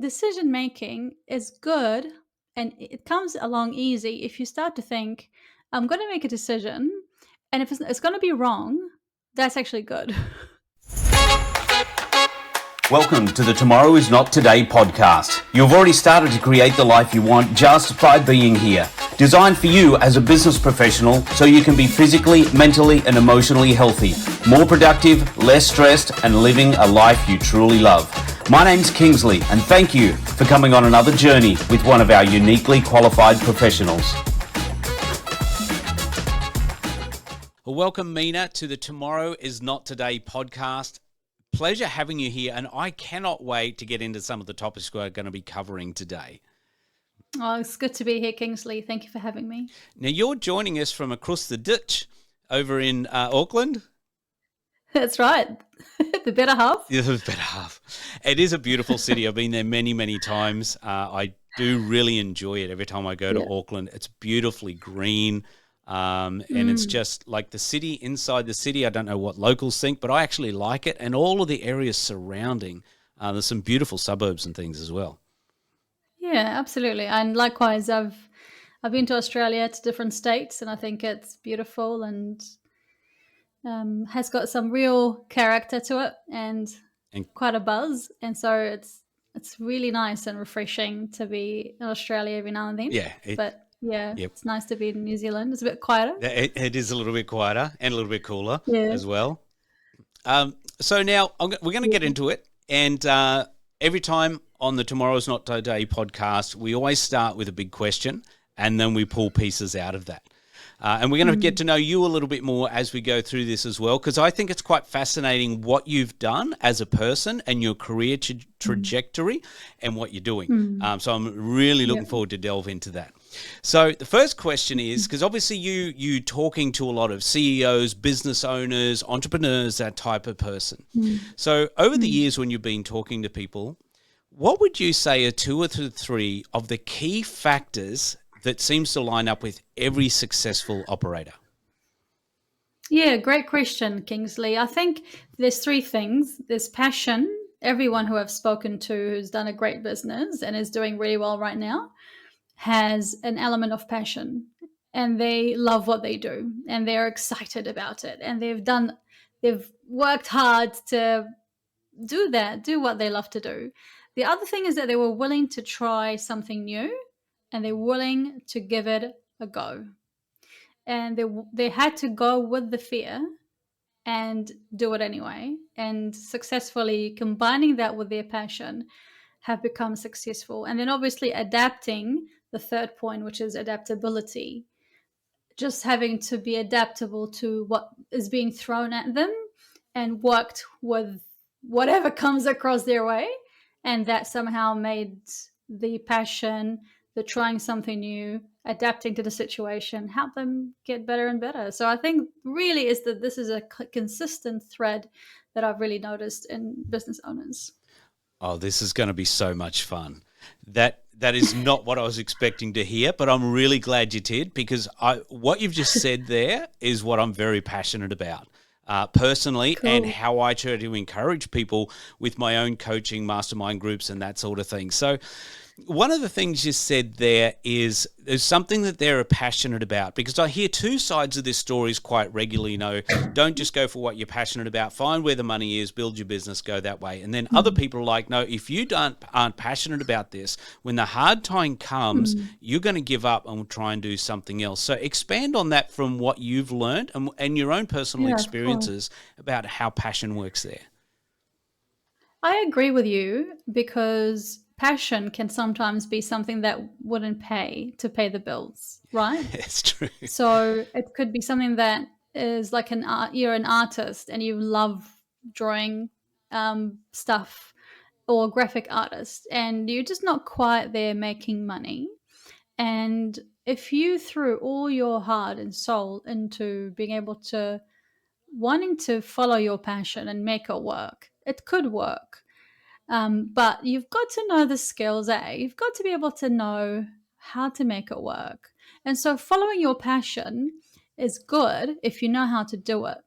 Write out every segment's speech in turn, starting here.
decision making is good and it comes along easy if you start to think, I'm going to make a decision, and if it's going to be wrong, that's actually good. Welcome to the Tomorrow is Not Today podcast. You've already started to create the life you want just by being here. Designed for you as a business professional so you can be physically, mentally, and emotionally healthy, more productive, less stressed, and living a life you truly love. My name's Kingsley, and thank you for coming on another journey with one of our uniquely qualified professionals. Well, welcome, Mina, to the Tomorrow is Not Today podcast. Pleasure having you here, and I cannot wait to get into some of the topics we're going to be covering today. Oh, it's good to be here, Kingsley. Thank you for having me. Now, you're joining us from across the ditch over in Auckland. That's right. The better half. Yeah, the better half. It is a beautiful city. I've been there many, many times. I do really enjoy it every time I go to Auckland. It's beautifully green. And it's just like the city inside the city. I don't know what locals think, but I actually like it. And all of the areas surrounding, there's some beautiful suburbs and things as well. Yeah, absolutely. And likewise, I've been to Australia, to different states, and I think it's beautiful and has got some real character to it and quite a buzz. And so it's really nice and refreshing to be in Australia every now and then. Yeah. It's nice to be in New Zealand. It's a bit quieter. It is a little bit quieter and a little bit cooler as well. So now we're going to get into it. And every time on the Tomorrow's Not Today podcast, we always start with a big question and then we pull pieces out of that. And we're going to get to know you a little bit more as we go through this as well, because I think it's quite fascinating what you've done as a person and your career trajectory and what you're doing. So I'm really looking forward to delve into that. So the first question is, because obviously you talking to a lot of CEOs, business owners, entrepreneurs, that type of person. So over the years when you've been talking to people, what would you say are 2 or 3 of the key factors that seems to line up with every successful operator? Yeah, great question, Kingsley. I think there's 3 things. There's passion. Everyone who I've spoken to who's done a great business and is doing really well right now has an element of passion, and they love what they do and they're excited about it, and they've worked hard to do what they love to do. The other thing is that they were willing to try something new and they're willing to give it a go. And they had to go with the fear and do it anyway. And successfully combining that with their passion have become successful. And then obviously adapting, the third point, which is adaptability. Just having to be adaptable to what is being thrown at them and worked with whatever comes across their way. And that somehow made the passion, the trying something new, adapting to the situation, help them get better and better. So I think really is that this is a consistent thread that I've really noticed in business owners. Oh, this is going to be so much fun. That is not what I was expecting to hear, but I'm really glad you did, because what you've just said there is what I'm very passionate about. Personally, and how I try to encourage people with my own coaching mastermind groups and that sort of thing. So one of the things you said there is there's something that they're passionate about, because I hear 2 sides of this stories quite regularly. Don't just go for what you're passionate about. Find where the money is, build your business, go that way. And then other people are like, no, if you aren't passionate about this, when the hard time comes, you're going to give up and try and do something else. So expand on that from what you've learned and your own personal experiences about how passion works there. I agree with you, because passion can sometimes be something that wouldn't pay the bills, right? It's true. So it could be something that is like you're an artist and you love drawing stuff, or graphic artist, and you're just not quite there making money. And if you threw all your heart and soul into being able to wanting to follow your passion and make it work, it could work. But you've got to know the skills, You've got to be able to know how to make it work. And so following your passion is good if you know how to do it.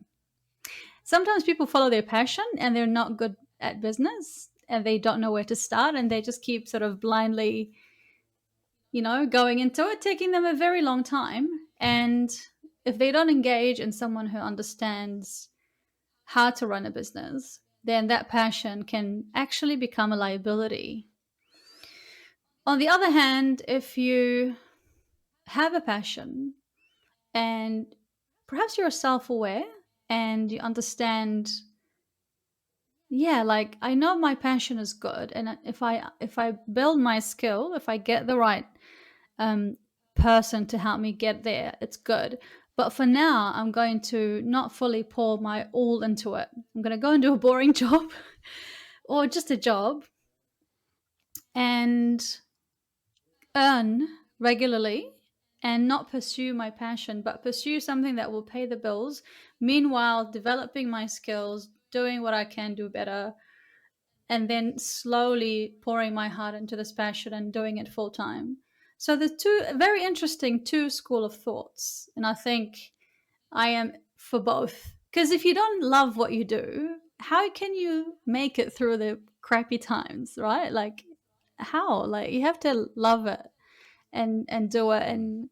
Sometimes people follow their passion and they're not good at business, and they don't know where to start, and they just keep sort of blindly, going into it, taking them a very long time. And if they don't engage in someone who understands how to run a business, then that passion can actually become a liability. On the other hand, if you have a passion and perhaps you're self-aware and you understand, like, I know my passion is good, and if I build my skill, if I get the right person to help me get there, it's good. But for now, I'm going to not fully pour my all into it. I'm going to go and do a boring job or just a job and earn regularly and not pursue my passion, but pursue something that will pay the bills. Meanwhile, developing my skills, doing what I can do better, and then slowly pouring my heart into this passion and doing it full time. So the very interesting two school of thoughts. And I think I am for both. Because if you don't love what you do, how can you make it through the crappy times, right? Like, how? Like, you have to love it and do it, and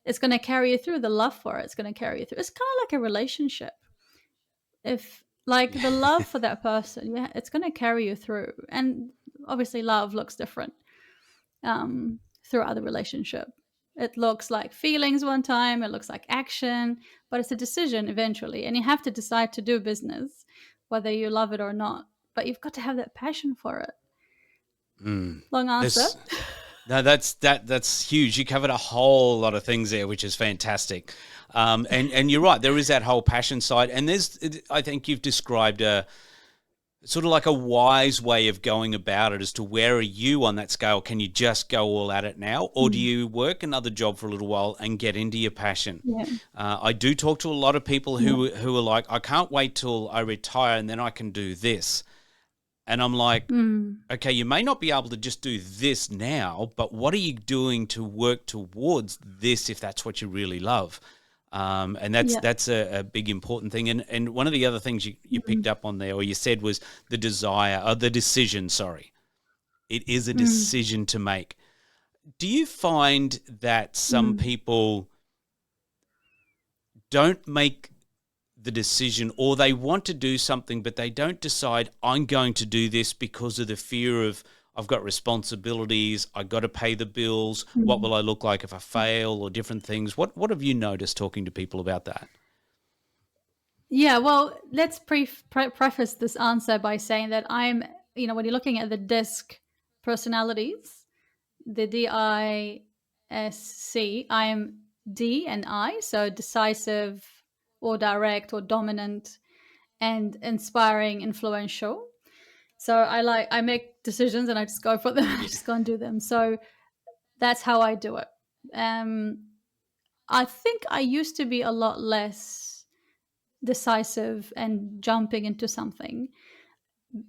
it's going to carry you through. The love for it's going to carry you through. It's kind of like a relationship. If like the love for that person, yeah, it's going to carry you through. And obviously love looks different throughout the relationship. It looks like feelings one time, it looks like action, but it's a decision eventually. And you have to decide to do business, whether you love it or not. But you've got to have that passion for it. Long answer. No, that's huge. You covered a whole lot of things there, which is fantastic. And you're right, there is that whole passion side. And I think you've described a sort of like a wise way of going about it as to where are you on that scale? Can you just go all at it now? Or do you work another job for a little while and get into your passion? Yeah. I do talk to a lot of people who are like, I can't wait till I retire and then I can do this. And I'm like, okay, you may not be able to just do this now, but what are you doing to work towards this if that's what you really love? And that's a big important thing. And one of the other things you picked up on there, or you said, was the decision, sorry. It is a decision to make. Do you find that some people don't make the decision, or they want to do something, but they don't decide, I'm going to do this because of the fear of, I've got responsibilities, I've got to pay the bills, what will I look like if I fail, or different things? What have you noticed talking to people about that? Yeah, well, let's preface this answer by saying that I'm, when you're looking at the DISC personalities, the DISC, I am D and I, so decisive or direct or dominant and inspiring, influential. So I make decisions and I just go for them. I just go and do them. So that's how I do it. I think I used to be a lot less decisive and jumping into something,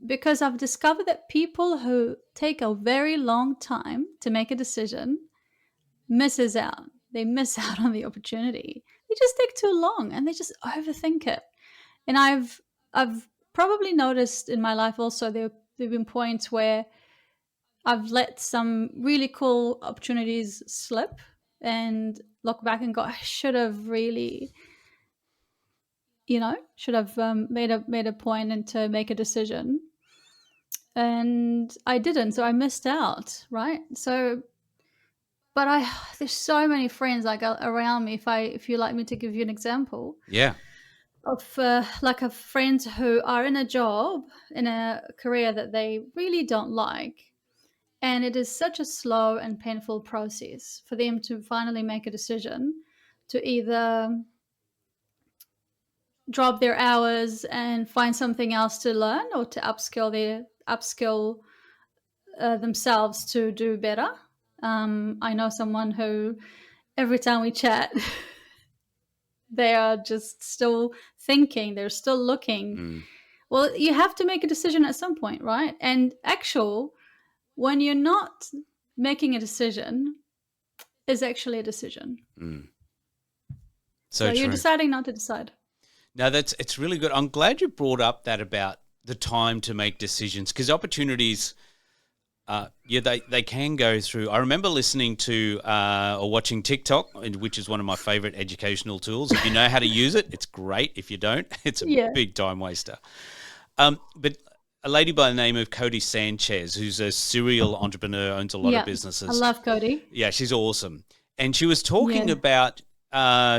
because I've discovered that people who take a very long time to make a decision misses out. They miss out on the opportunity. They just take too long and they just overthink it. And I've probably noticed in my life also there've been points where I've let some really cool opportunities slip and look back and go, I should have really, made a point and to make a decision. And I didn't, so I missed out, right? So, but there's so many friends like around me. If you like me to give you an example, of friends who are in a job, in a career that they really don't like, and it is such a slow and painful process for them to finally make a decision to either drop their hours and find something else to learn, or to upskill themselves to do better. I know someone who, every time we chat, they are just still thinking, they're still looking. Well, you have to make a decision at some point, right? And when you're not making a decision, is actually a decision. So you're deciding not to decide. Now it's really good. I'm glad you brought up that about the time to make decisions, because opportunities, they can go through. I remember listening to or watching TikTok, which is one of my favorite educational tools. If you know how to use it, it's great. If you don't, it's a big time waster. But a lady by the name of Cody Sanchez, who's a serial entrepreneur, owns a lot of businesses. I love Cody. Yeah, she's awesome. And she was talking about,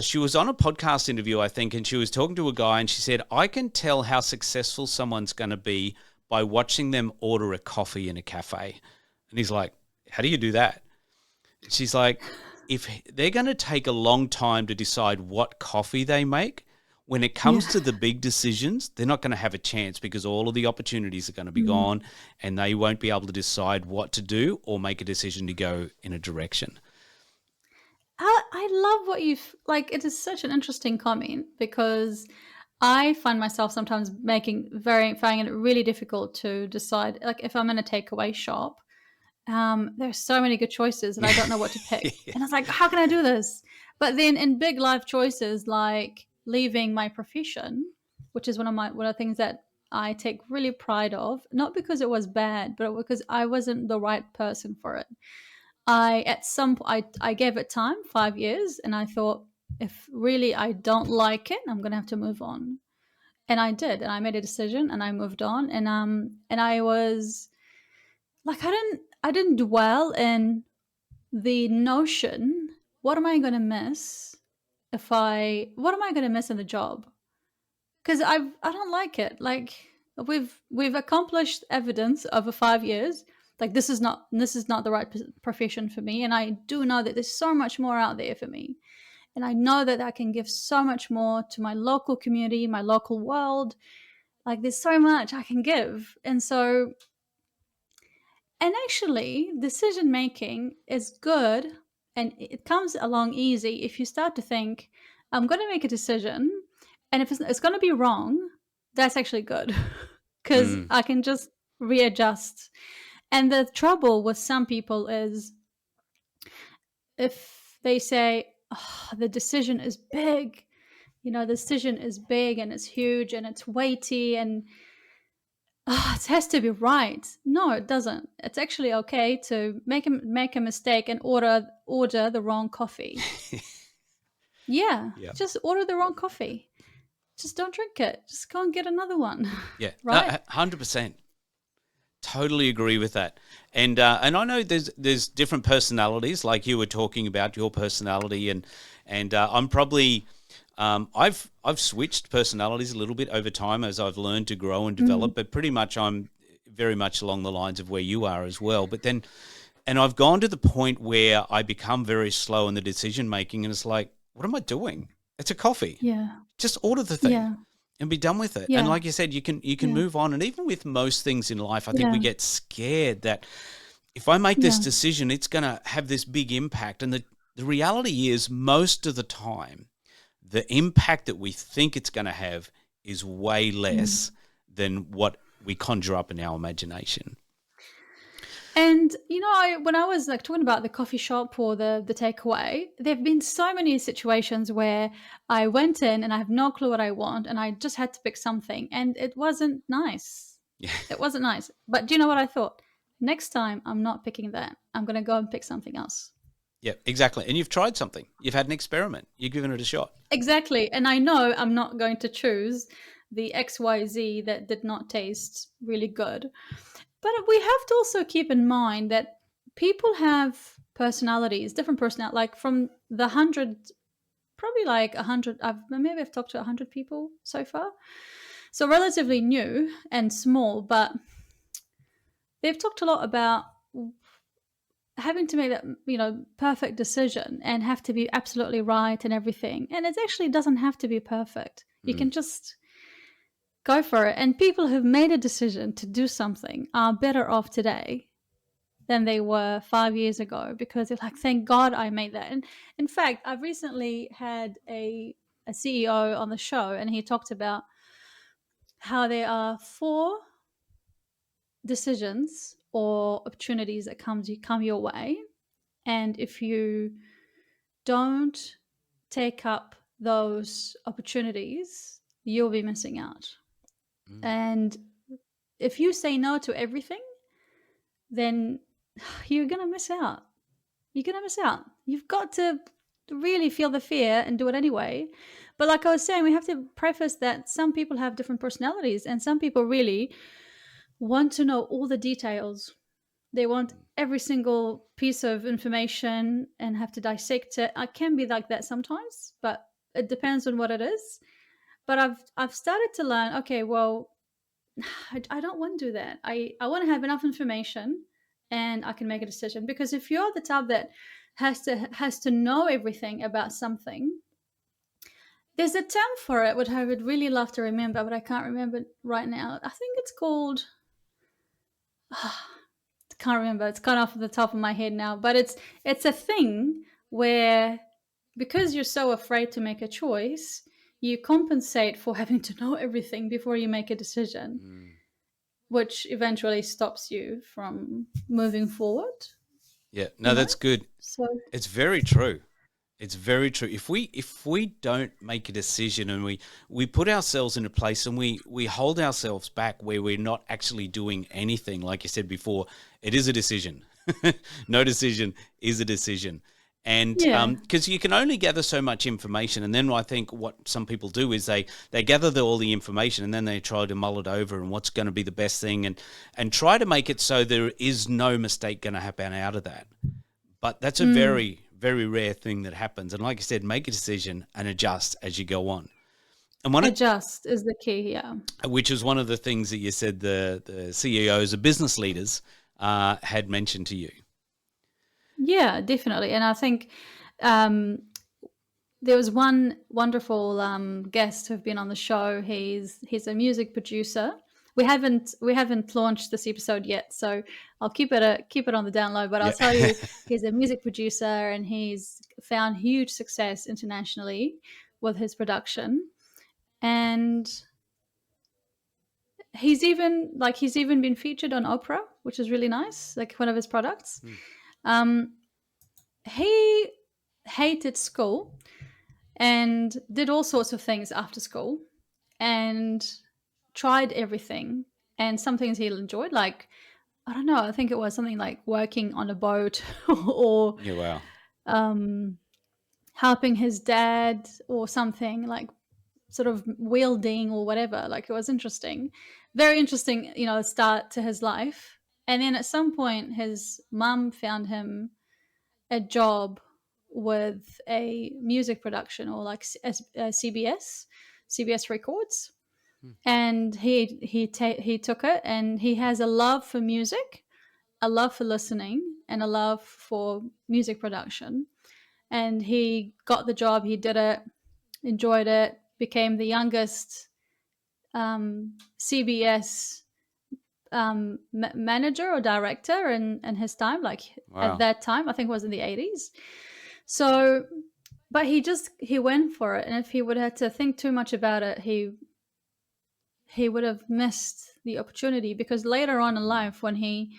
she was on a podcast interview, I think, and she was talking to a guy, and she said, I can tell how successful someone's going to be by watching them order a coffee in a cafe. And he's like, how do you do that? She's like, if they're going to take a long time to decide what coffee they make, when it comes to the big decisions, they're not going to have a chance, because all of the opportunities are going to be gone, and they won't be able to decide what to do or make a decision to go in a direction. I love what you've, like, it is such an interesting comment, because I find myself sometimes finding it really difficult to decide, like, if I'm in a takeaway shop, there's so many good choices and I don't know what to pick. And I was like, how can I do this? But then in big life choices, like leaving my profession, which is one of the things that I take really pride of, not because it was bad, but because I wasn't the right person for it. I gave it time, 5 years, and I thought, if really I don't like it, I'm going to have to move on. And I did, and I made a decision and I moved on. And I was like, I didn't dwell in the notion, what am I going to miss what am I going to miss in the job? Because I don't like it. Like, we've accomplished evidence over 5 years. Like, this is not the right profession for me. And I do know that there's so much more out there for me. And I know that I can give so much more to my local community, my local world. Like, there's so much I can give. And actually, decision making is good, and it comes along easy if you start to think, I'm going to make a decision, and if it's going to be wrong, that's actually good, because I can just readjust. And the trouble with some people is, if they say, oh, the decision is big, the decision is big and it's huge and it's weighty and it has to be right. No, it doesn't. It's actually okay to make a mistake and order the wrong coffee. Just order the wrong coffee. Just don't drink it. Just go and get another one. Yeah, right. 100%. Totally agree with that. And I know there's different personalities, like you were talking about your personality, and I'm probably I've switched personalities a little bit over time as I've learned to grow and develop, but pretty much I'm very much along the lines of where you are as well. But then, and I've gone to the point where I become very slow in the decision making, and it's like, what am I doing? It's a coffee. Yeah. Just order the thing. And be done with it. Yeah. And like you said, you can move on. And even with most things in life, I think we get scared that if I make this decision, it's going to have this big impact. And the reality is, most of the time, the impact that we think it's going to have is way less than what we conjure up in our imagination. And, when I was like talking about the coffee shop or the takeaway, there have been so many situations where I went in and I have no clue what I want, and I just had to pick something, and it wasn't nice. Yeah. It wasn't nice. But do you know what I thought? Next time, I'm not picking that. I'm going to go and pick something else. Yeah, exactly. And you've tried something. You've had an experiment. You've given it a shot. Exactly. And I know I'm not going to choose the XYZ that did not taste really good. But we have to also keep in mind that people have personalities, different personalities. Like, from the 100, probably like 100, maybe I've talked to 100 people so far. So relatively new and small, but they've talked a lot about having to make that, perfect decision and have to be absolutely right and everything. And it actually doesn't have to be perfect. You can just go for it. And people who've made a decision to do something are better off today than they were 5 years ago, because they're like, thank God I made that. And in fact, I've recently had a CEO on the show, and he talked about how there are 4 decisions or opportunities that come your way. And if you don't take up those opportunities, you'll be missing out. And if you say no to everything, then you're going to miss out. You're going to miss out. You've got to really feel the fear and do it anyway. But like I was saying, we have to preface that some people have different personalities, and some people really want to know all the details. They want every single piece of information and have to dissect it. I can be like that sometimes, but it depends on what it is. But I've started to learn, okay, well, I don't want to do that. I want to have enough information and I can make a decision. Because if you're the type that has to know everything about something, there's a term for it, which I would really love to remember, but I can't remember right now. I think it's called, can't remember. It's gone off the top of my head now, but it's a thing where, because you're so afraid to make a choice, you compensate for having to know everything before you make a decision, which eventually stops you from moving forward. Yeah, no, that's good. So it's very true. It's very true. If we don't make a decision and we put ourselves in a place and we hold ourselves back where we're not actually doing anything, like you said before, it is a decision. No decision is a decision. And because you can only gather so much information, and then I think what some people do is they gather all the information and then they try to mull it over and what's going to be the best thing and try to make it so there is no mistake going to happen out of that. But that's a very, very rare thing that happens. And like I said, make a decision and adjust as you go on. And adjust is the key, yeah. Which is one of the things that you said the CEOs, the business leaders had mentioned to you. Yeah, definitely. And I think there was one wonderful guest who've been on the show. He's a music producer. We haven't launched this episode yet, so I'll keep it on the download. But I'll tell you, he's a music producer and he's found huge success internationally with his production, and he's even been featured on Oprah, which is really nice, like one of his products. He hated school and did all sorts of things after school and tried everything, and some things he enjoyed, like, I don't know, I think it was something like working on a boat or helping his dad or something, like sort of welding or whatever. Like, it was interesting, very interesting, start to his life. And then at some point his mum found him a job with a music production, or like CBS Records, and he took it, and he has a love for music, a love for listening, and a love for music production. And he got the job, he did it, enjoyed it, became the youngest CBS manager or director in his time, like at that time, I think it was in the 80s. So, but he went for it. And if he would have to think too much about it, he would have missed the opportunity, because later on in life, when he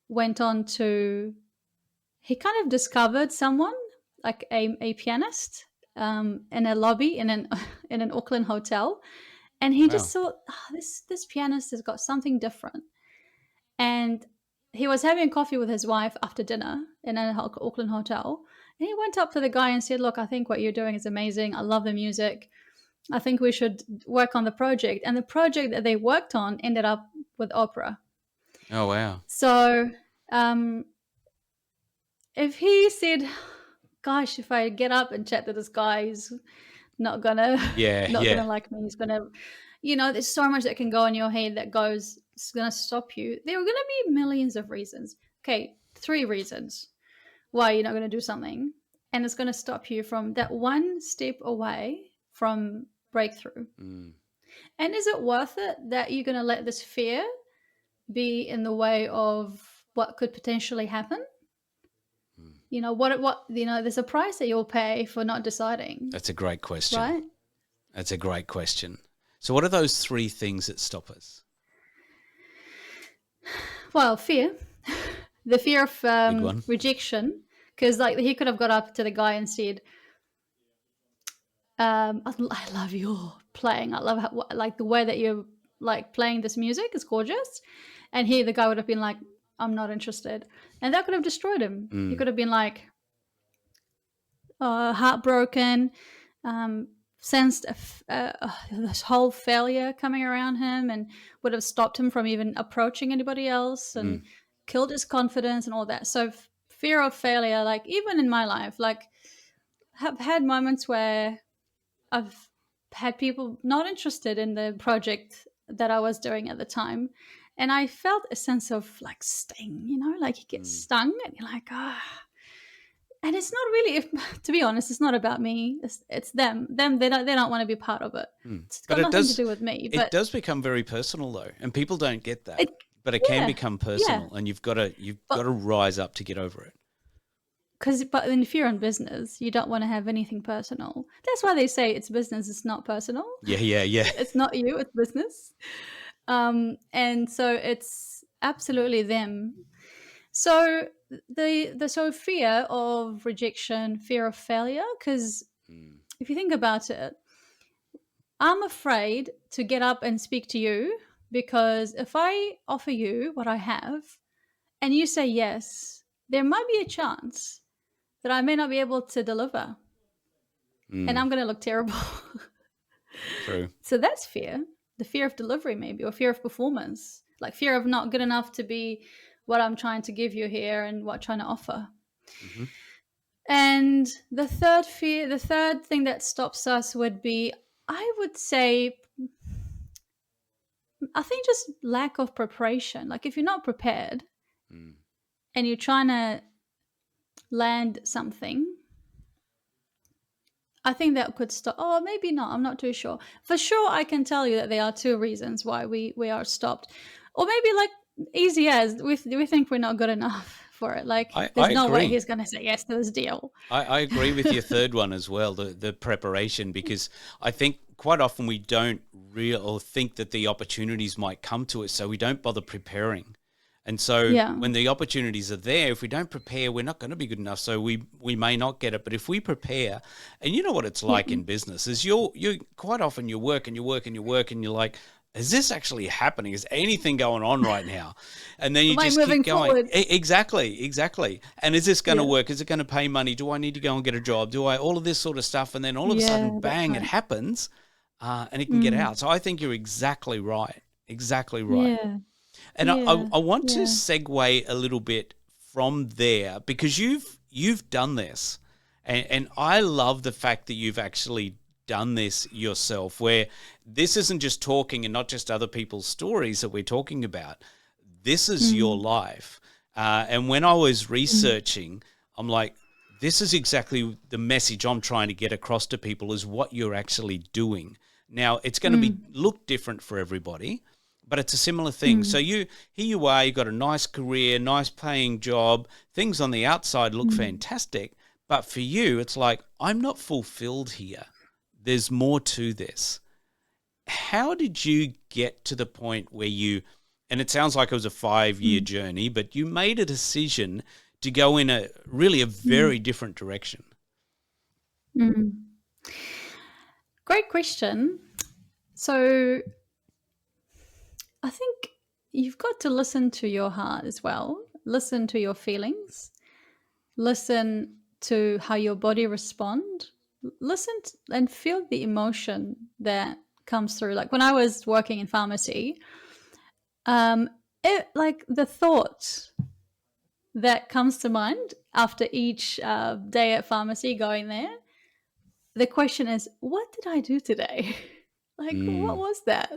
went on to, he kind of discovered someone, like a pianist in a lobby in an Auckland hotel. And he just thought, this pianist has got something different. And he was having coffee with his wife after dinner in an Auckland hotel. And he went up to the guy and said, look, I think what you're doing is amazing. I love the music. I think we should work on the project. And the project that they worked on ended up with Oprah. Oh, wow. So if he said, gosh, if I get up and chat to this guy, he's not gonna gonna like me, he's gonna, there's so much that can go in your head that is gonna stop you. There are gonna be millions of reasons. Okay, 3 reasons why you're not gonna do something, and it's gonna stop you from that one step away from breakthrough. And is it worth it that you're gonna let this fear be in the way of what could potentially happen? There's a price that you'll pay for not deciding. That's a great question. Right? That's a great question. So what are those 3 things that stop us? Well, fear. The fear of rejection. Because he could have got up to the guy and said, I love your playing. I love the way that you're like playing this music. It's gorgeous. And the guy would have been like, I'm not interested. And that could have destroyed him. He could have been like heartbroken, sensed this whole failure coming around him, and would have stopped him from even approaching anybody else, and killed his confidence and all that. So fear of failure, like even in my life, like have had moments where I've had people not interested in the project that I was doing at the time. And I felt a sense of like sting, like you get stung and you're like, and it's not really, to be honest, it's not about me. It's them. They don't want to be part of it. It's got nothing to do with me. But it does become very personal though, and people don't get that. But it yeah, can become personal, and you've got to rise up to get over it. But if you're in business, you don't want to have anything personal. That's why they say it's business, it's not personal. Yeah. It's not you, it's business. And so it's absolutely them. So the fear of rejection, fear of failure, because if you think about it, I'm afraid to get up and speak to you, because if I offer you what I have and you say yes, there might be a chance that I may not be able to deliver. And I'm going to look terrible. True. So that's fear. The fear of delivery, maybe, or fear of performance, like fear of not good enough to be what I'm trying to give you here and what I'm trying to offer. And the third thing that stops us would be, I would say, I think just lack of preparation. Like if you're not prepared and you're trying to land something, I think that could stop. Oh, maybe not. I'm not too sure. For sure, I can tell you that there are 2 reasons why we are stopped. Or maybe like easy as we think we're not good enough for it. Like there's no way he's going to say yes to this deal. I agree with your third one as well, the preparation, because I think quite often we don't think that the opportunities might come to us, so we don't bother preparing. And so when the opportunities are there, if we don't prepare, we're not going to be good enough. So we may not get it. But if we prepare, and you know what it's like in business, is you quite often you work and you're like, is this actually happening? Is anything going on right now? And then you just keep going. Forward? Exactly. And is this going to work? Is it going to pay money? Do I need to go and get a job? All of this sort of stuff? And then all of a sudden, bang, it happens, and it can get out. So I think you're exactly right. Yeah. And I want to segue a little bit from there, because you've done this, and I love the fact that you've actually done this yourself, where this isn't just talking and not just other people's stories that we're talking about. This is your life. And when I was researching, I'm like, this is exactly the message I'm trying to get across to people, is what you're actually doing. Now, it's going to look different for everybody, but it's a similar thing. So here you are, you've got a nice career, nice paying job, things on the outside look fantastic, but for you, it's like, I'm not fulfilled here. There's more to this. How did you get to the point where and it sounds like it was a 5-year journey, but you made a decision to go in a very different direction? Great question. So I think you've got to listen to your heart as well. Listen to your feelings. Listen to how your body responds. Listen and feel the emotion that comes through. Like when I was working in pharmacy, like the thought that comes to mind after each day at pharmacy going there, the question is, what did I do today? Like, what was that?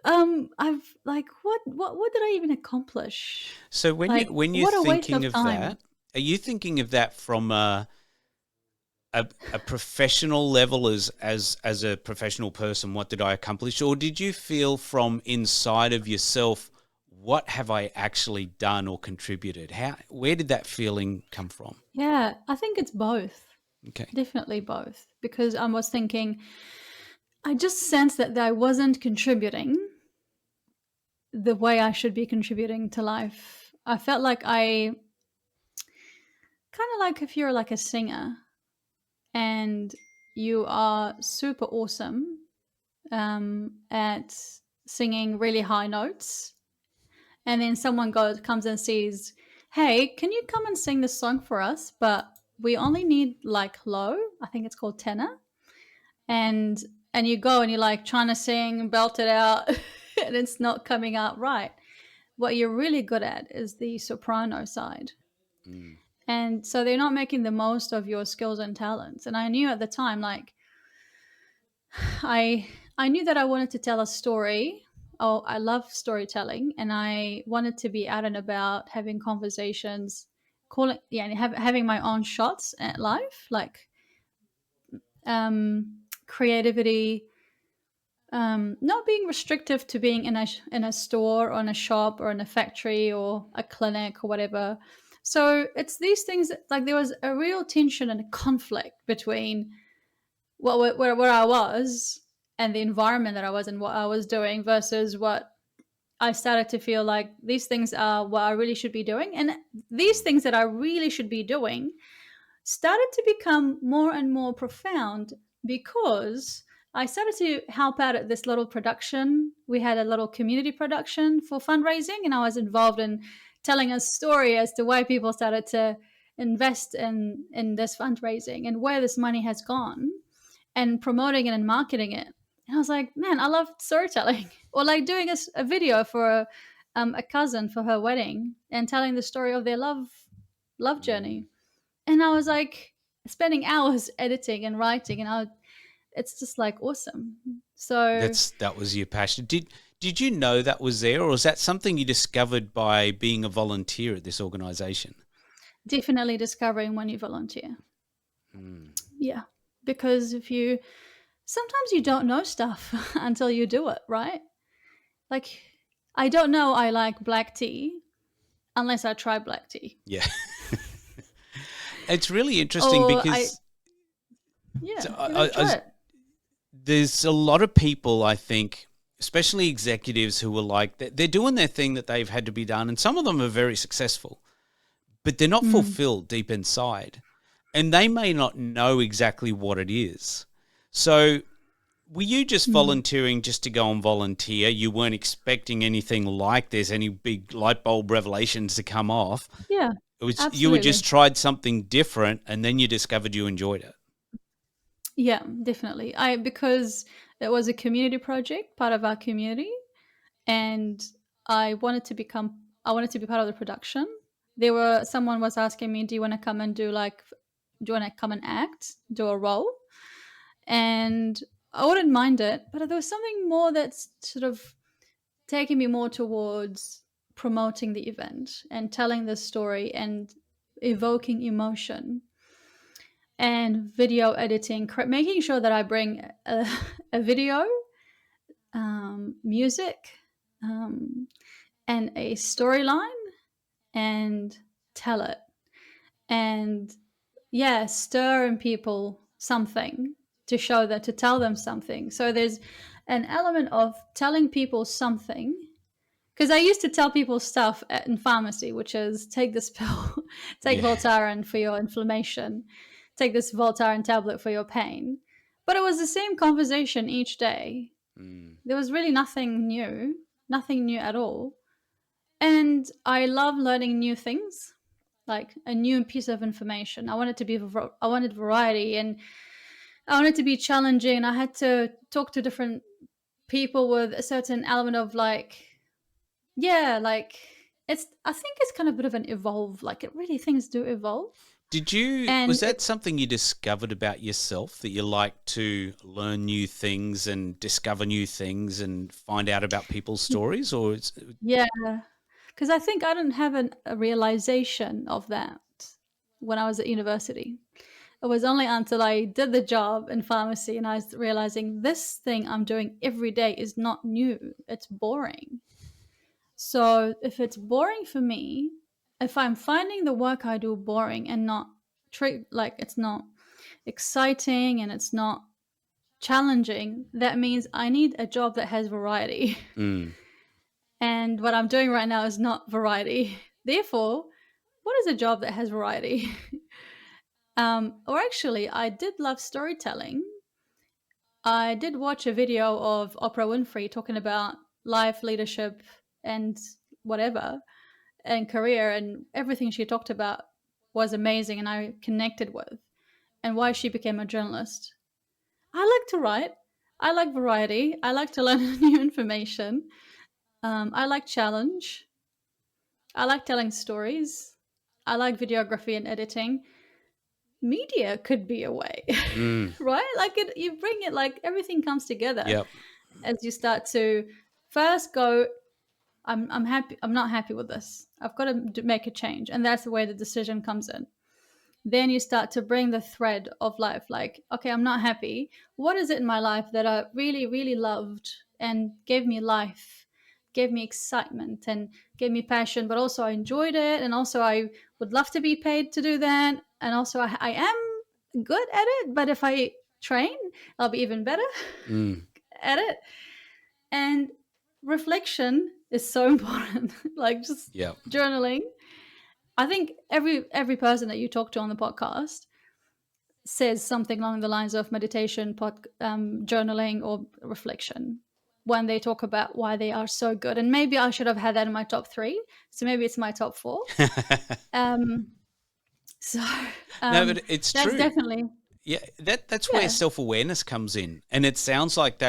I've like, what did I even accomplish? So when you're thinking of that, are you thinking of that from a professional level, as a professional person? What did I accomplish? Or did you feel from inside of yourself, what have I actually done or contributed? Where did that feeling come from? Yeah, I think it's both. Okay. Definitely both. Because I was thinking, I just sensed that I wasn't contributing the way I should be contributing to life. I felt like kind of like if you're like a singer and you are super awesome at singing really high notes, and then someone comes and says, "Hey, can you come and sing this song for us? But we only need like low. I think it's called tenor." And you go and you're like trying to sing, belt it out, and it's not coming out right. What you're really good at is the soprano side. Mm. And so they're not making the most of your skills and talents. And I knew at the time, like, I knew that I wanted to tell a story. Oh, I love storytelling, and I wanted to be out and about, having conversations, having my own shots at life, like creativity, not being restrictive to being in a store or in a shop or in a factory or a clinic or whatever. So it's these things like there was a real tension and a conflict between where I was and the environment that I was in, what I was doing, versus what I started to feel like these things are what I really should be doing. And these things that I really should be doing started to become more and more profound because I started to help out at this little production. We had a little community production for fundraising, and I was involved in telling a story as to why people started to invest in this fundraising and where this money has gone, and promoting it and marketing it. And I was like, man, I love storytelling. Or like doing a video for a cousin for her wedding and telling the story of their love journey. And I was like spending hours editing and writing, and it's just like awesome. So That was your passion. Did you know that was there, or was that something you discovered by being a volunteer at this organization? definitely discovering when you volunteer. Yeah, because sometimes you don't know stuff until you do it, right? Like, I don't know I like black tea unless I try black tea. Yeah. It's really interesting Or because so you gotta try it. there's a lot of people, I think, especially executives, who are like, they're doing their thing that they've had to be done, and some of them are very successful, but they're not fulfilled deep inside, and they may not know exactly what it is. So were you just volunteering just to go and volunteer? You weren't expecting anything like there's any big light bulb revelations to come off. Yeah, It was you had absolutely. just tried something different, and then you discovered you enjoyed it. Yeah, definitely. Because it was a community project, part of our community, and I wanted to be part of the production. Someone was asking me, "Do you want to come and do do you want to come and act, do a role?" And I wouldn't mind it, but there was something more that's sort of taking me more towards promoting the event and telling the story and evoking emotion and video editing, making sure that I bring a video, music, and a storyline, and tell it. And yeah, stir in people something to tell them something. So there's an element of telling people something. Because I used to tell people stuff in pharmacy, which is take this pill, take Voltaren for your inflammation, take this Voltaren tablet for your pain. But it was the same conversation each day. There was really nothing new at all. And I love learning new things, like a new piece of information. I wanted variety, and I wanted to be challenging. I had to talk to different people with a certain element of like, yeah, like I think it's kind of a bit of an evolve. Like things do evolve. Was And that something you discovered about yourself, that you like to learn new things and discover new things and find out about people's stories, or yeah, because I think I didn't have a realization of that when I was at university. It was only until I did the job in pharmacy and I was realizing this thing I'm doing every day is not new. It's boring. So if it's boring for me, if I'm finding the work I do boring and not like it's not exciting and it's not challenging, that means I need a job that has variety. And what I'm doing right now is not variety. Therefore, what is a job that has variety? Or actually, I did love storytelling. I did watch a video of Oprah Winfrey talking about life, leadership, and whatever, and career, and everything she talked about was amazing, and I connected with, and why she became a journalist. I like to write. I like variety. I like to learn new information. I like challenge. I like telling stories. I like videography and editing. Media could be a way, right? Like you bring it, like everything comes together Yep. as you start to first go, I'm happy. I'm not happy with this. I've got to make a change, and that's the way the decision comes in. Then you start to bring the thread of life, like, okay, I'm not happy. What is it in my life that I really, really loved and gave me life, gave me excitement, and gave me passion, but also I enjoyed it, and also I would love to be paid to do that, and also I am good at it. But if I train, I'll be even better at it. And reflection is so important. Like just Yep. journaling. I think every person that you talk to on the podcast says something along the lines of meditation, journaling, or reflection when they talk about why they are so good. And maybe I should have had that in my top 3. So maybe it's my top 4. So No, but it's that's true. definitely. Yeah, that's where self-awareness comes in. And it sounds like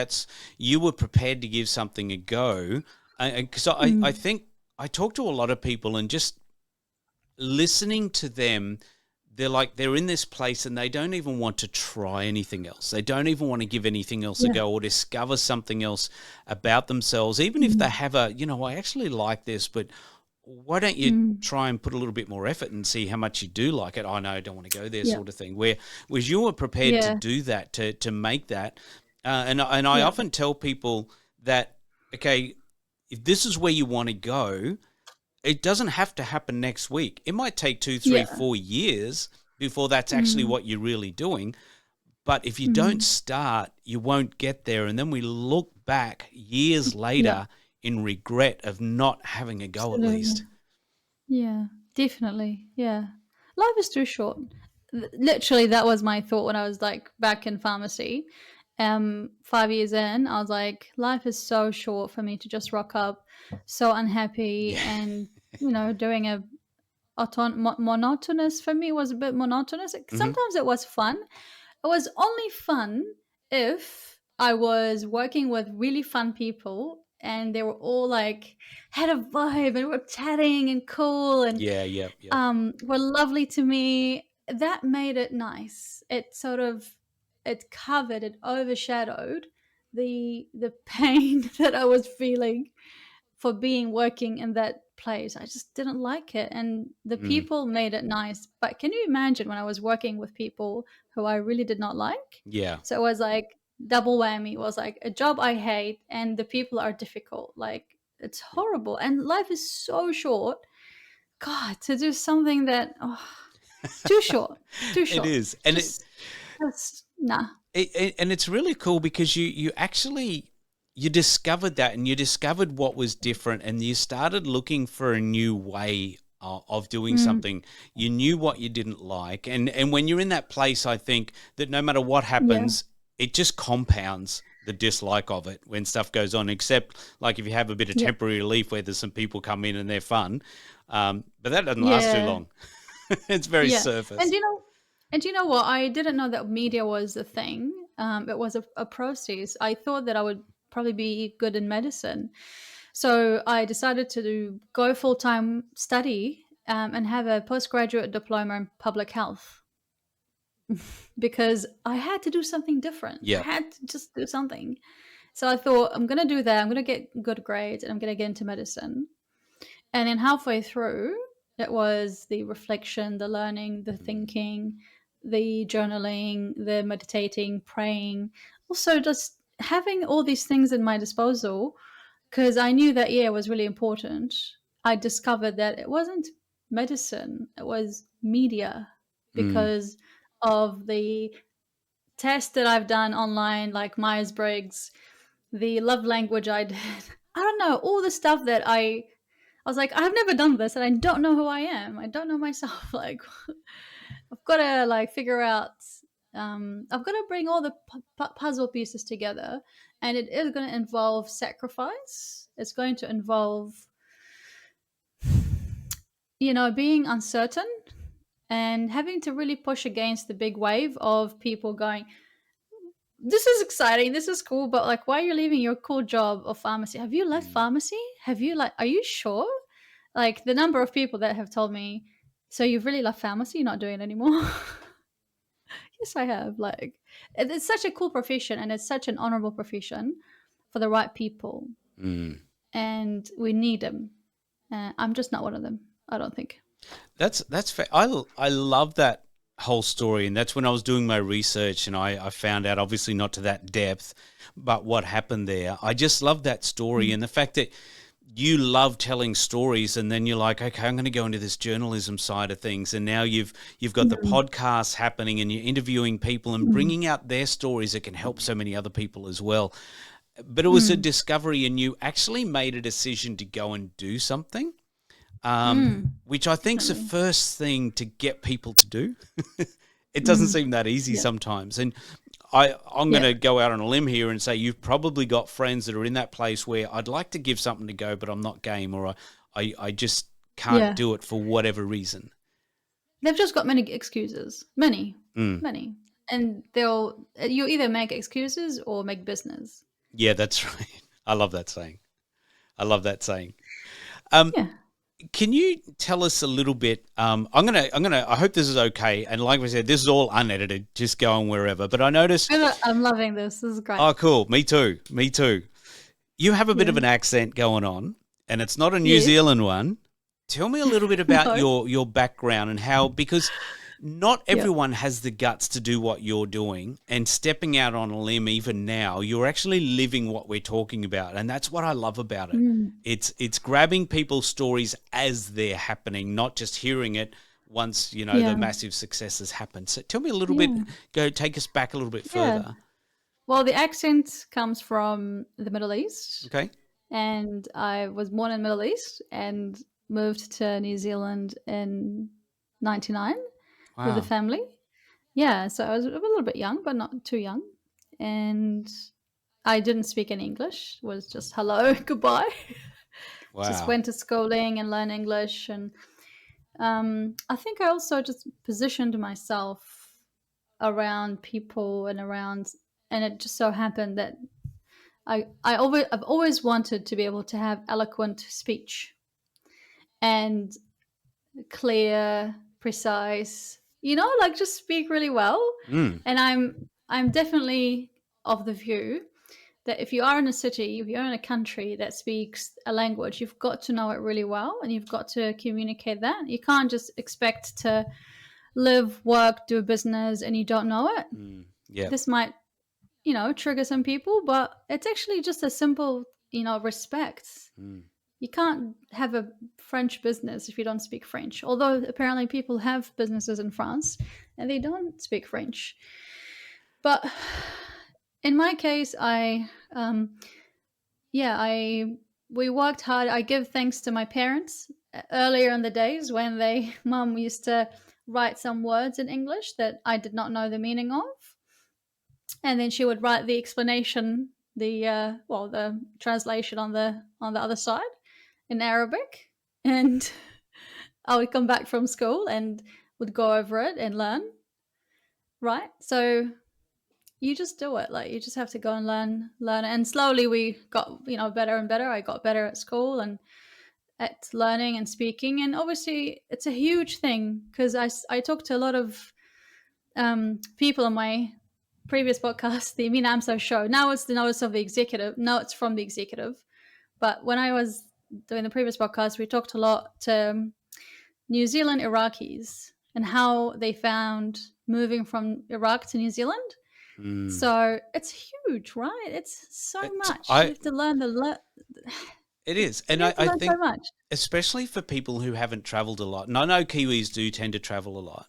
you were prepared to give something a go. Because I think I talk to a lot of people, and just listening to them, they're in this place and they don't even want to try anything else. They don't even want to give anything else a go or discover something else about themselves, even if they have I actually like this, but why don't you try and put a little bit more effort and see how much you do like it? Oh, no, I don't want to go there, sort of thing. Whereas you were prepared to do that, to make that. And I often tell people that, okay, if this is where you want to go, it doesn't have to happen next week. It might take 2, 3, 4 years before that's actually what you're really doing. But if you don't start, you won't get there. And then we look back years later in regret of not having a go. Absolutely. At least. Yeah, definitely. Yeah. Life is too short. Literally, that was my thought when I was like back in pharmacy. 5 years in, I was like, life is so short for me to just rock up so unhappy and, doing a monotonous. For me, it was a bit monotonous. Sometimes it was fun. It was only fun if I was working with really fun people and they were all like had a vibe and were chatting and cool and were lovely to me. That made it nice. It covered, it overshadowed the pain that I was feeling for working in that place. I just didn't like it, and the people made it nice. But can you imagine when I was working with people who I really did not like? Yeah. So it was like double whammy. It was like a job I hate and the people are difficult. Like it's horrible, and life is so short. God, to do something that too short. It is, and just nah. And it's really cool because you actually you discovered that, and you discovered what was different, and you started looking for a new way of doing something. You knew what you didn't like, and when you're in that place, I think that no matter what happens, it just compounds the dislike of it when stuff goes on, except like if you have a bit of temporary relief where there's some people come in and they're fun, but that doesn't last too long. It's very surface. And you know what? I didn't know that media was a thing. It was a process. I thought that I would probably be good in medicine. So I decided to go full-time study and have a postgraduate diploma in public health because I had to do something different. I had to just do something. So I thought, I'm going to do that. I'm going to get good grades and I'm going to get into medicine. And then halfway through, it was the reflection, the learning, the thinking, the journaling, the meditating, praying. Also, just having all these things in my disposal, because I knew that year was really important. I discovered that it wasn't medicine, it was media, because of the test that I've done online, like Myers-Briggs, the love language I did. I don't know, all the stuff that I was like, I've never done this and I don't know who I am. I don't know myself. Like, I've got to like figure out I've got to bring all the puzzle pieces together, and it is going to involve sacrifice. It's going to involve, being uncertain and having to really push against the big wave of people going, this is exciting, this is cool, but like, why are you leaving your cool job of pharmacy? Have you left pharmacy? Are you sure? Like, the number of people that have told me, so you've really left pharmacy, you're not doing it anymore? Yes, I have. Like, it's such a cool profession, and it's such an honorable profession for the right people. And we need them. I'm just not one of them, I don't think. That's fair. I love that whole story, and that's when I was doing my research and I found out, obviously not to that depth, but what happened there. I just love that story and the fact that you love telling stories, and then you're like, okay, I'm going to go into this journalism side of things, and now you've got the podcasts happening, and you're interviewing people and bringing out their stories that can help so many other people as well. But it was a discovery, and you actually made a decision to go and do something. Which I think is the first thing to get people to do. It doesn't seem that easy sometimes. And I'm going to go out on a limb here and say you've probably got friends that are in that place where I'd like to give something to go, but I'm not game, or I just can't do it for whatever reason. They've just got many excuses. Many. And you either make excuses or make business. Yeah, that's right. I love that saying. Can you tell us a little bit? I hope this is okay. And like we said, this is all unedited, just going wherever. But I noticed. I'm loving this. This is great. Oh, cool. Me too. You have a bit of an accent going on, and it's not a New Zealand one. Tell me a little bit about your background and how, because not everyone has the guts to do what you're doing, and stepping out on a limb even now, you're actually living what we're talking about. And that's what I love about it. It's grabbing people's stories as they're happening, not just hearing it once, the massive success has happened. So tell me a little bit, take us back a little bit further. Well, the accent comes from the Middle East. Okay. And I was born in the Middle East and moved to New Zealand in 99. With the family. Yeah, so I was a little bit young, but not too young. And I didn't speak any English. It was just hello, goodbye. Wow. Just went to schooling and learned English. And I think I also just positioned myself around people and it just so happened that I've always wanted to be able to have eloquent speech and clear, precise, like just speak really well. And I'm definitely of the view that if you are in a city, if you're in a country that speaks a language, you've got to know it really well, and you've got to communicate that. You can't just expect to live, work, do a business and you don't know it. This might, trigger some people, but it's actually just a simple, respect. You can't have a French business if you don't speak French, although apparently people have businesses in France and they don't speak French. But in my case, we worked hard. I give thanks to my parents earlier in the days when mom used to write some words in English that I did not know the meaning of. And then she would write the explanation, the translation on the other side in Arabic, and I would come back from school and would go over it and learn. Right? So you just do it. Like, you just have to go and learn it. And slowly we got, better and better. I got better at school and at learning and speaking. And obviously it's a huge thing because I talked to a lot of people on my previous podcast, the Mina show. Now it's the Notes of the Executive. No, it's from the Executive. But when I was doing the previous podcast, we talked a lot to New Zealand Iraqis and how they found moving from Iraq to New Zealand. So it's huge, right? It's so much. You have to learn it is. And I think so much. Especially for people who haven't traveled a lot. And I know Kiwis do tend to travel a lot.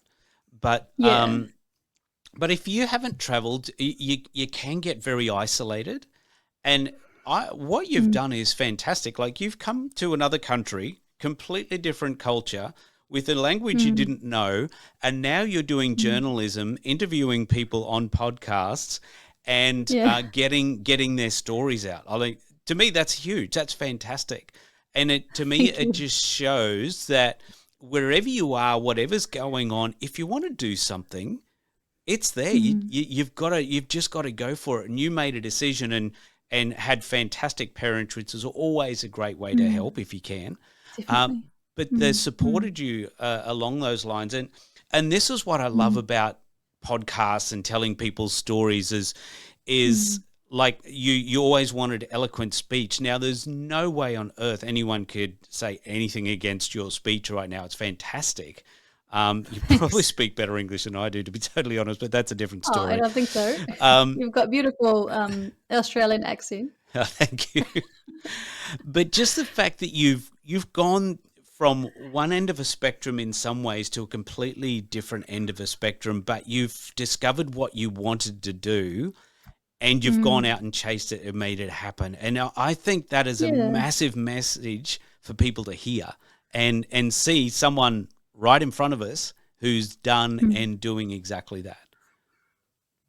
But but if you haven't traveled, you can get very isolated. And what you've done is fantastic. Like, you've come to another country, completely different culture, with a language you didn't know, and now you're doing journalism, interviewing people on podcasts, and getting their stories out. I mean, to me, that's huge. That's fantastic, and it just shows that wherever you are, whatever's going on, if you want to do something, it's there. You've just got to go for it. And you made a decision and had fantastic parents, which is always a great way to help if you can. Definitely. But they supported you along those lines. And this is what I love about podcasts and telling people's stories is like you always wanted eloquent speech. Now, there's no way on earth anyone could say anything against your speech right now. It's fantastic. You probably speak better English than I do, to be totally honest, but that's a different story. I don't think so. You've got beautiful Australian accent. Thank you. But just the fact that you've gone from one end of a spectrum in some ways to a completely different end of a spectrum, but you've discovered what you wanted to do and you've gone out and chased it and made it happen. And now I think that is a massive message for people to hear and see someone right in front of us who's done and doing exactly that.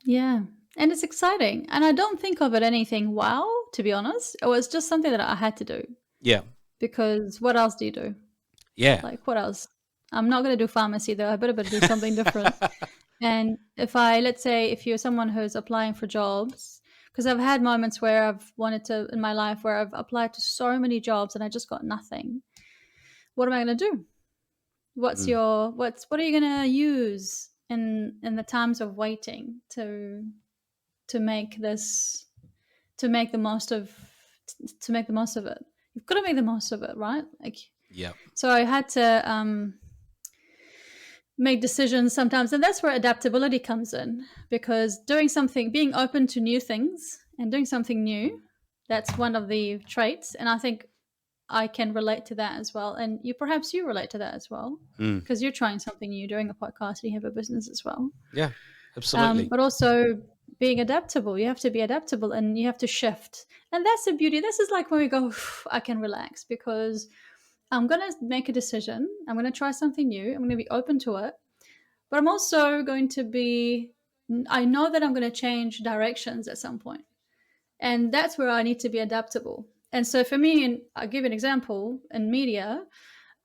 Yeah. And it's exciting. And I don't think of it anything wow, to be honest. It was just something that I had to do. Yeah. Because what else do you do? Yeah. Like, what else? I'm not going to do pharmacy, though. I better do something different. And let's say, if you're someone who's applying for jobs, because I've had moments where I've wanted to, in my life, where I've applied to so many jobs and I just got nothing. What am I going to do? What are you going to use in the times of waiting to make the most of it? You've got to make the most of it, right? Like, yeah. So I had to make decisions sometimes, and that's where adaptability comes in, because being open to new things and doing something new, that's one of the traits, and I think I can relate to that as well. And you relate to that as well, because you're trying something new, doing a podcast, and you have a business as well. Yeah, absolutely. But also being adaptable. You have to be adaptable and you have to shift. And that's the beauty. This is like when we go, I can relax because I'm going to make a decision. I'm going to try something new. I'm going to be open to it. But I'm also I know that I'm going to change directions at some point. And that's where I need to be adaptable. And so for me, and I'll give you an example, in media,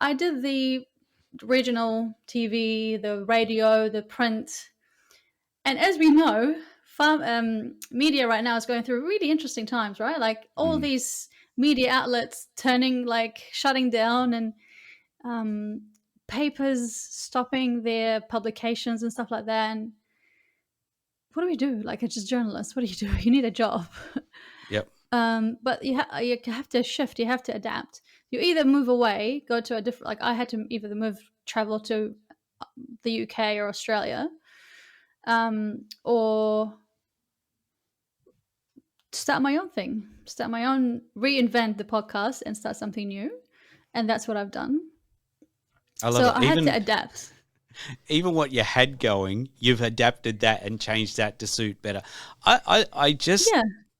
I did the regional TV, the radio, the print. And as we know, media right now is going through really interesting times, right? Like all these media outlets shutting down, and papers stopping their publications and stuff like that. And what do we do? Like, it's just journalists. What do you do? You need a job. Yep. But you have to shift. You have to adapt. You either move away, go to a different. Like I had to either travel to the UK or Australia, or start my own thing, reinvent the podcast and start something new. And that's what I've done. I love it. I had to adapt. Even what you had going, you've adapted that and changed that to suit better.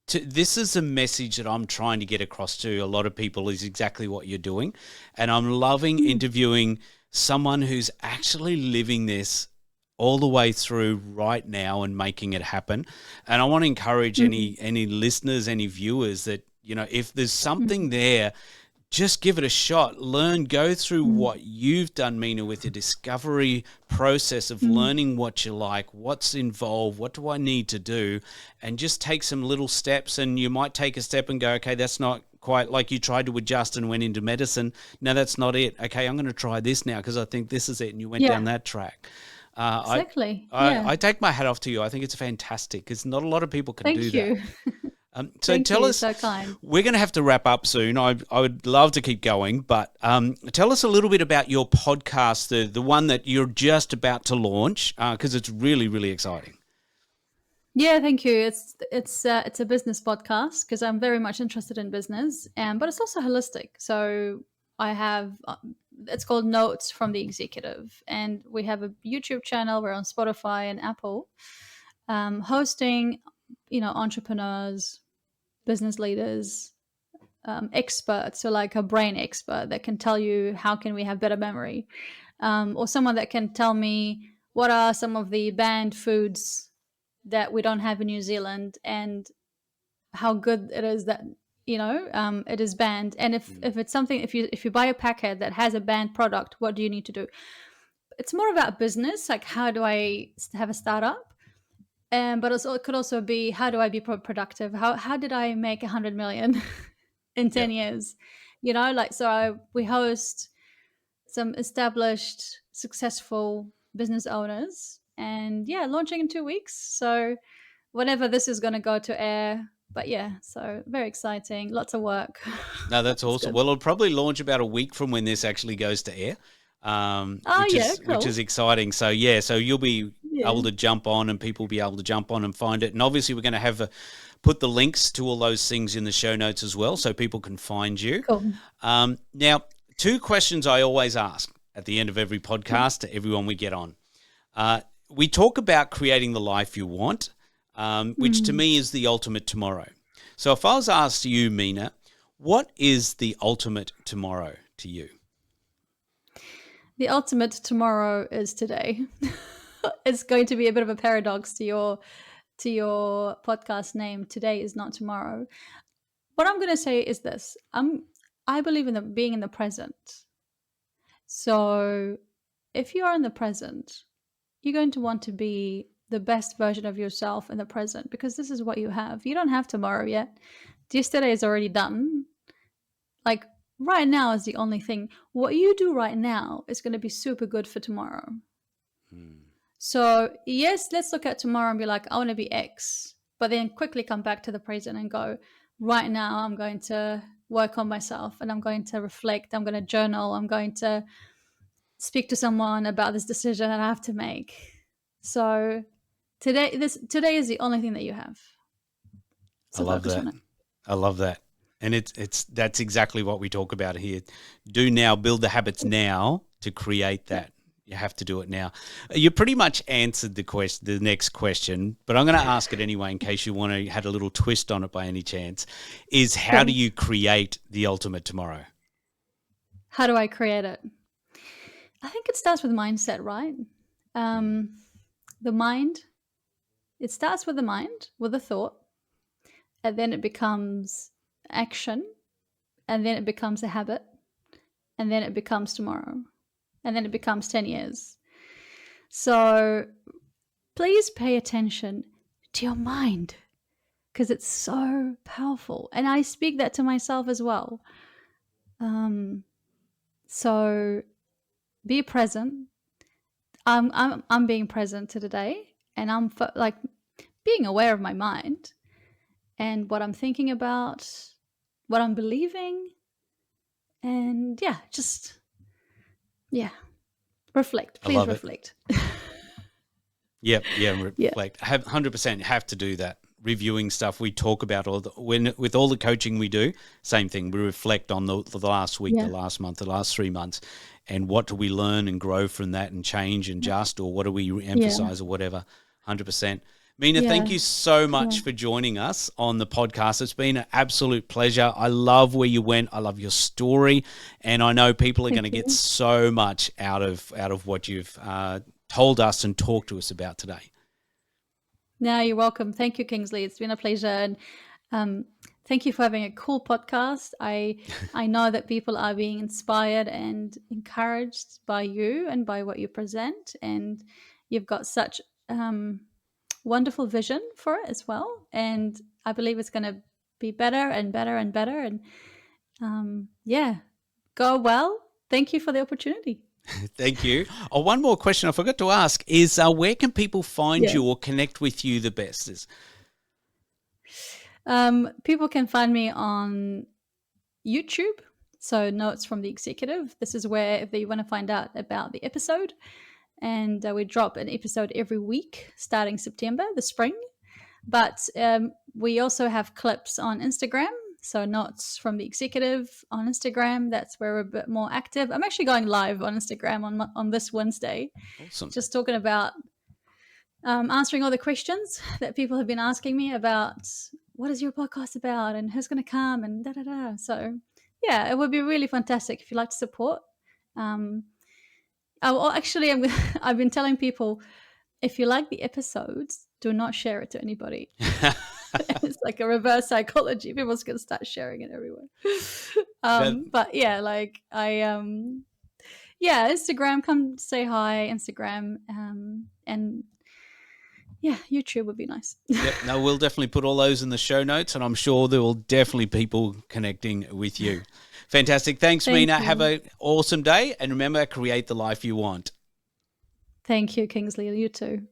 This is a message that I'm trying to get across to a lot of people, is exactly what you're doing. And I'm loving interviewing someone who's actually living this all the way through right now and making it happen. And I want to encourage any listeners, any viewers that, if there's something there, just give it a shot. Go through what you've done, Mina, with your discovery process of learning what you like, what's involved, what do I need to do, and just take some little steps. And you might take a step and go, okay, that's not quite, like you tried to adjust and went into medicine. No, that's not it. Okay, I'm going to try this now because I think this is it. And you went down that track. Exactly. I take my hat off to you. I think it's fantastic because not a lot of people can do that. Thank you. So tell us, so kind. We're going to have to wrap up soon. I would love to keep going, but tell us a little bit about your podcast, the one that you're just about to launch, because it's really, really exciting. Yeah, thank you. It's a business podcast because I'm very much interested in business, but it's also holistic. So I have it's called Notes from the Executive, and we have a YouTube channel. We're on Spotify and Apple, hosting, entrepreneurs, business leaders, experts, so like a brain expert that can tell you how can we have better memory, or someone that can tell me what are some of the banned foods that we don't have in New Zealand and how good it is that it is banned. And if it's something, if you buy a packet that has a banned product, what do you need to do? It's more about business, like how do I have a startup, but also, it could also be how do I be productive, how did I make 100 million in 10 years, we host some established successful business owners, and launching in 2 weeks, so whenever this is going to go to air. But so very exciting, lots of work. No, that's awesome. Well, it'll probably launch about a week from when this actually goes to air, which is exciting. So so you'll be able to jump on, and people will be able to jump on and find it. And obviously, we're going to have put the links to all those things in the show notes as well, so people can find you. Cool. Now, 2 questions I always ask at the end of every podcast to everyone we get on. We talk about creating the life you want, which to me is the ultimate tomorrow. So if I was asked you, Mina, what is the ultimate tomorrow to you? The ultimate tomorrow is today. It's going to be a bit of a paradox to your podcast name. Today is not tomorrow. What I'm going to say is this. I believe in being in the present. So if you are in the present, you're going to want to be the best version of yourself in the present, because this is what you have. You don't have tomorrow yet. Yesterday is already done. Like, right now is the only thing. What you do right now is going to be super good for tomorrow. So yes, let's look at tomorrow and be like, I want to be X, but then quickly come back to the present and go, right now I'm going to work on myself, and I'm going to reflect, I'm going to journal, I'm going to speak to someone about this decision that I have to make. So today is the only thing that you have. So I love that. I love that. And that's exactly what we talk about here. Do now, build the habits now to create that. You have to do it now. You pretty much answered the next question, but I'm going to ask it anyway in case you want to had a little twist on it by any chance. Is how do you create the ultimate tomorrow? How do I create it? I think it starts with mindset, right? The mind. It starts with the mind, with a thought, and then it becomes action, and then it becomes a habit, and then it becomes tomorrow, and then it becomes 10 years. So please pay attention to your mind, because it's so powerful. And I speak that to myself as well. So be present. I'm being present to today, and I'm like being aware of my mind and what I'm thinking about, what I'm believing, and reflect. Please reflect. Yep, reflect. 100% have to do that. Reviewing stuff we talk about with all the coaching we do, same thing. We reflect on the last week, the last month, the last 3 months, and what do we learn and grow from that and change and just, or what do we emphasize or whatever. 100%. Mina, thank you so much for joining us on the podcast. It's been an absolute pleasure. I love where you went. I love your story, and I know people are going to get so much out of what you've told us and talked to us about today. No, you're welcome. Thank you, Kingsley. It's been a pleasure, and thank you for having a cool podcast. I know that people are being inspired and encouraged by you and by what you present, and you've got such wonderful vision for it as well. And I believe it's going to be better and better and better. And go well. Thank you for the opportunity. Thank you. Oh, one more question I forgot to ask is where can people find you or connect with you the best? People can find me on YouTube. So Notes from the Executive. This is where if they want to find out about the episode. And we drop an episode every week starting September, the spring. But we also have clips on Instagram. So Notes from the Executive on Instagram. That's where we're a bit more active. I'm actually going live on Instagram on this Wednesday. Awesome. Just talking about answering all the questions that people have been asking me about what is your podcast about and who's going to come and da-da-da. So, it would be really fantastic if you'd like to support. well, actually, I've been telling people, if you like the episodes, do not share it to anybody. It's like a reverse psychology. People's gonna start sharing it everywhere. But yeah, like Instagram, come say hi, Instagram, and yeah, YouTube would be nice. Yep. No, we'll definitely put all those in the show notes, and I'm sure there will definitely people connecting with you. Fantastic. Thanks, Mina. Have an awesome day, and remember, create the life you want. Thank you, Kingsley. You too.